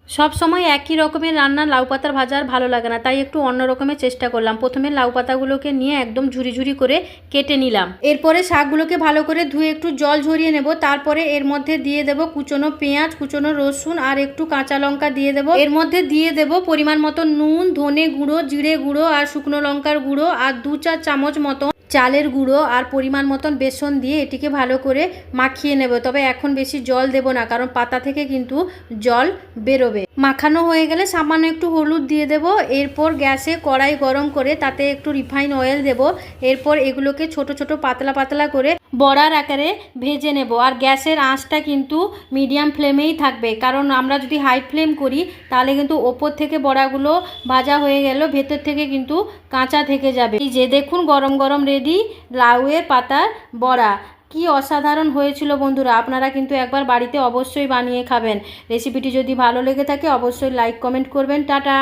সব সময় একই রকমের রান্না লাউ পাতার ভাজা আর ভালো লাগে না, তাই একটু অন্য রকমের চেষ্টা করলাম। প্রথমে লাউ পাতাগুলোকে নিয়ে একদম ঝুরি ঝুরি করে কেটে নিলাম। এরপরে শাকগুলোকে ভালো করে ধুয়ে একটু জল ঝরিয়ে নেব। তারপরে এর মধ্যে দিয়ে দেব কুচনো পেঁয়াজ, কুচনো রসুন আর একটু কাঁচা লঙ্কা দিয়ে দেব। এর মধ্যে দিয়ে দেব পরিমাণ মতো নুন, ধনে গুঁড়ো, জিরে গুঁড়ো আর শুকনো লঙ্কার গুঁড়ো আর 2-4 চামচ মতো চালের গুঁড়ো আর পরিমাণ মতন বেসন দিয়ে এটিকে ভালো করে মাখিয়ে নেব। তবে এখন বেশি জল দেব না, কারণ পাতা থেকে কিন্তু জল বেরোবে। মাখানো হয়ে গেলে সামান্য একটু হলুদ দিয়ে দেব। এরপর গ্যাসে কড়াই গরম করে তাতে একটু রিফাইন অয়েল দেব। এরপর এগুলোকে ছোট ছোট পাতলা পাতলা করে বড়ার আকারে ভেজে নেব। আর গ্যাসের আঁচটা কিন্তু মিডিয়াম ফ্লেমেই থাকবে, কারণ আমরা যদি হাই ফ্লেম করি তাহলে কিন্তু ওপর থেকে বড়াগুলো ভাজা হয়ে গেল, ভেতর থেকে কিন্তু কাঁচা থেকে যাবে। এই যে দেখুন গরম গরম রেডি লাউয়ের পাতার বড়া। কি অসাধারণ হয়েছিল বন্ধুরা, আপনারা কিন্তু একবার বাড়িতে অবশ্যই বানিয়ে খাবেন। রেসিপিটি যদি ভালো লেগে থাকে অবশ্যই লাইক কমেন্ট করবেন। টাটা।